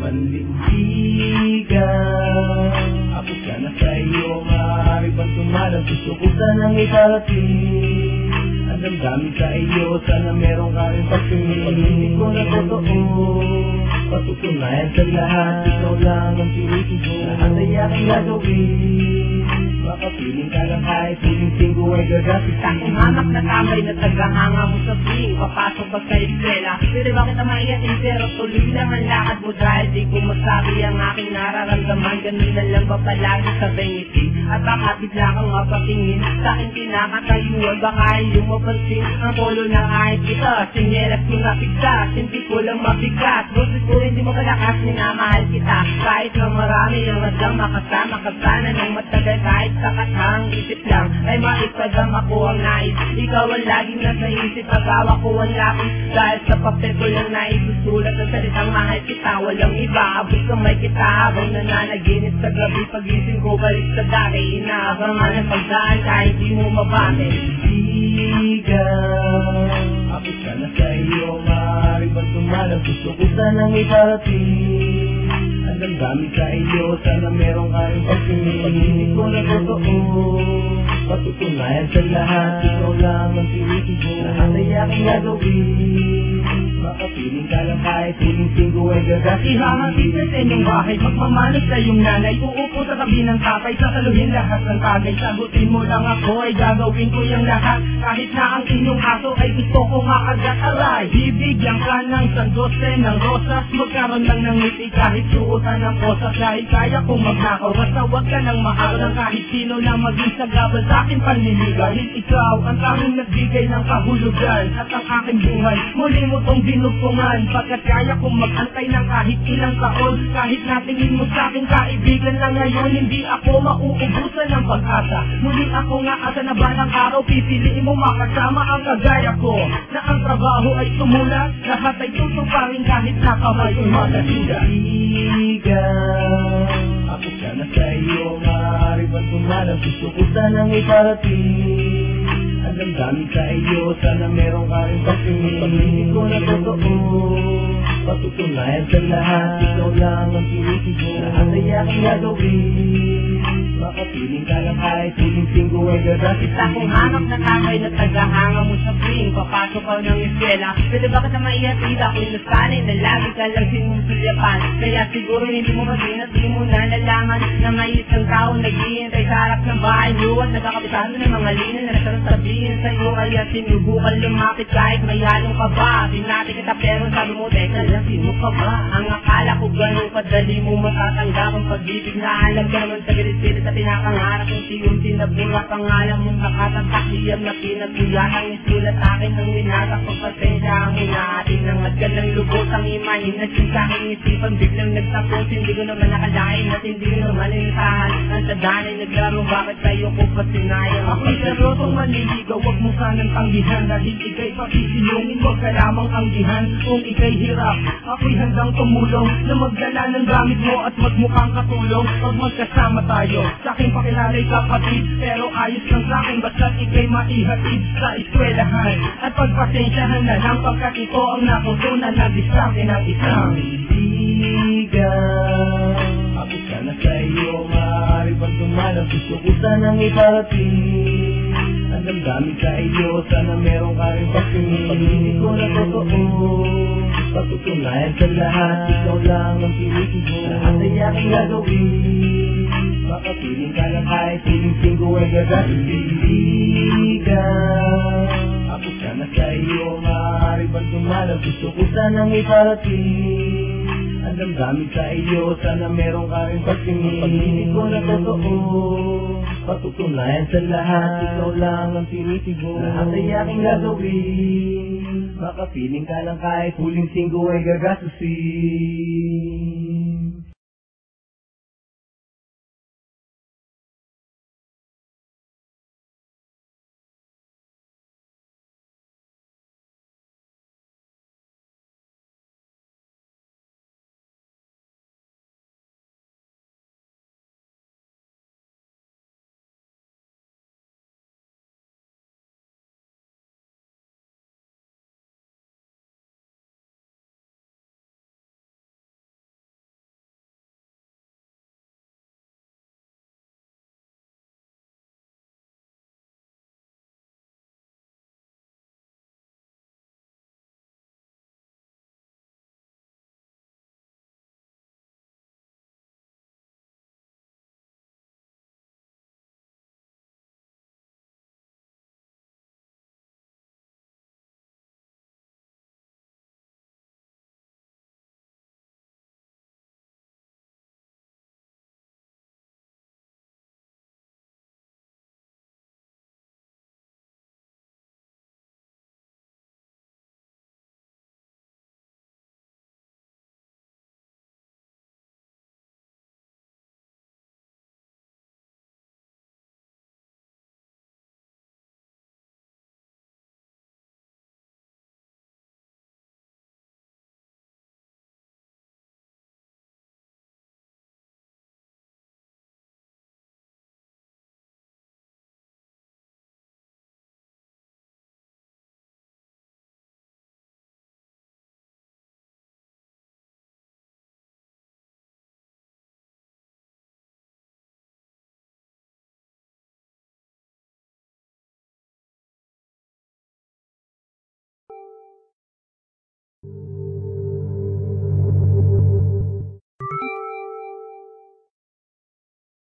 Manlindigan, ako sana sa iyo, maaari bang tumalang? Gusto ko sanang itarating ang damdamin sa iyo, sana meron ka rin pagtingin. Pag hindi ko na totoo, patutunayan sa lahat, ikaw lang ang tinitigo. Lahat ay aking gagawin, makapiling ka lang kahit huling ko ay gagasit. Akong hamak na tambay na tagahanga mo sa fling, papasok ka sa eskwela. Pero bakit ang maiyatin, pero tuloy lang ang lakad mo dahil di ko masabi ang aking nararamdaman. Ganun na lang ba palagi sa bengiti? At baka bigla kang mapatingin sa aking kinakatayuan, baka iyong mapansin ang polo ng kahit kita. Sinyelas ko na pigtas, hindi ko lang mabigat. Boses ko hindi mo kalakas, minamahal kita. Kahit na marami ang adlang makasama ka sana ng matagal. Kahit sa katang isip lang ay maipadama ko ang nais. Ikaw ang laging nasa isip, pag-awa ko ang lapis. Dahil sa papel ko lang naisusulat ang salitang mahal kita. Walang iba, abot kamay kita habang nananaginip sa gabi. Pagising ko balik sa dati, inaabangan ang pagdaan kahit di mo mabate. Ako sana sa iyo, maaari bang tumalang? Gusto ko sanang itarating ang damdamin sa iyo, sana meron ka rin pagtingin. Pag hindi ko na totoo, patutunayan sa lahat, ikaw lang ang tinitigo. Lahat ay aking gagawin, makapiling ka lang kahit huling ko ay gagasit. Ihahatid na sa inyong bahay, magmamalas sa iyong nanay. Uupo sa tabi ng tatay, sasaluhin lahat ng tagay. Sagutin mo lang ako, ay gagawin ko yung lahat. Kahit na ang inyong aso ay gusto ko makagat. Alay, bibigyan ka ng sandose ng rosas, magkaroon lang ng ngiti kahit suotan ng posas. Dahil kaya kong magnakaw, basta wag ka nang mahal ng kahit sino na maging sagabal sa aking panliligaw. Ikaw ang tanging nagbigay ng kahulugan at ang aking buhay muli mo tong binupungan. Pagkat kaya kong mag-antay ng kahit ilang taon, kahit natingin mo sa aking kaibigan lang ngayon, hindi ako mauubusan ng pag-asa. Muli ako nga asa na balang araw, pipiliin mo makasama ang kagaya ko, na ang trabaho ay tumula, lahat ay tutuparin kahit nakamay umalasida. Ako sana sa iyo, maaari bang tumalang? Gusto ko sanang itarating ang damdamin sa iyo, sana meron ka rin pagtingin. Pag hindi ko na totoo, patutunayan sa lahat, ikaw lang ang tinitigo. Lahat ay aking gagawin, makapiling ka lang kahit huling ko ay gagasit. Akong hanap na tagay na tagahanga mo sa fling, papasok ka ng eskwela. Pero bakit na maiyatin, ako'y nasanay na lagi ka lang sinusulyapan. Kaya siguro hindi mo kasi at di mo nalalaman na may isang tao naghihintay sa harap ng bahay niyo at nagkakapitan ng mga linan na nasarang sabihin sa'yo. Kaya sinubukan lumapit kahit may halong ka ba. Tinati kita pero sabi mo, teka lang, sino ka ba? Ang akala ko ganun kadali mo matatanggap ang pag-ibig na alam ka naman sa gilit-gilit at pinakangarap. Unti-unti na pura pangalan mong nakatatakiyam na pinagbuyan ang isulat akin ng winasak. Pagpasensya ang hinaatin ng agad ng lubos ang imahin na sinsahing isipan biglang nagtapos. Hindi ko naman nakalain at hindi ko naman inasahan ang sadanay naglaro, bakit sa'yo ko pa sinayang? Ako'y seryoso manliligaw, wag mo sanang tanggihan. Dahil ika'y pakisilungin, wag ka lamang anggihan. Kung ika'y hirap, ako'y handang tumulong na magdala ng gamit mo at magmukhang katulong. Pag magkasama tayo, sa'king pakilalay kapatid, pero ayos lang sa'kin basta't ika'y maihatid sa eskwelahan. At pagpasensyahan na lang pagkat ito ang nakutunan na di sa'kin at isang ako sana sa iyo, maaari bang tumalang? Gusto ko sanang itarating ang damdamin sa iyo, sana meron ka rin pagtingin. Pag hindi ko na totoo, patutunayan sa lahat, ikaw lang ang tinitigo. Lahat ay aking gagawin, makapiling ka lang kahit huling ko ay gagasit. Ako sana sa iyo, maaari bang tumalang? Gusto ko sanang itarating ang damdamin sa iyo, sana meron ka rin pagtingin. Pag hindi ko na totoo, patutunayan sa lahat, ikaw lang ang tinitigo. Lahat ay aking gagawin, makapiling ka lang kahit huling ko ay gagasusin.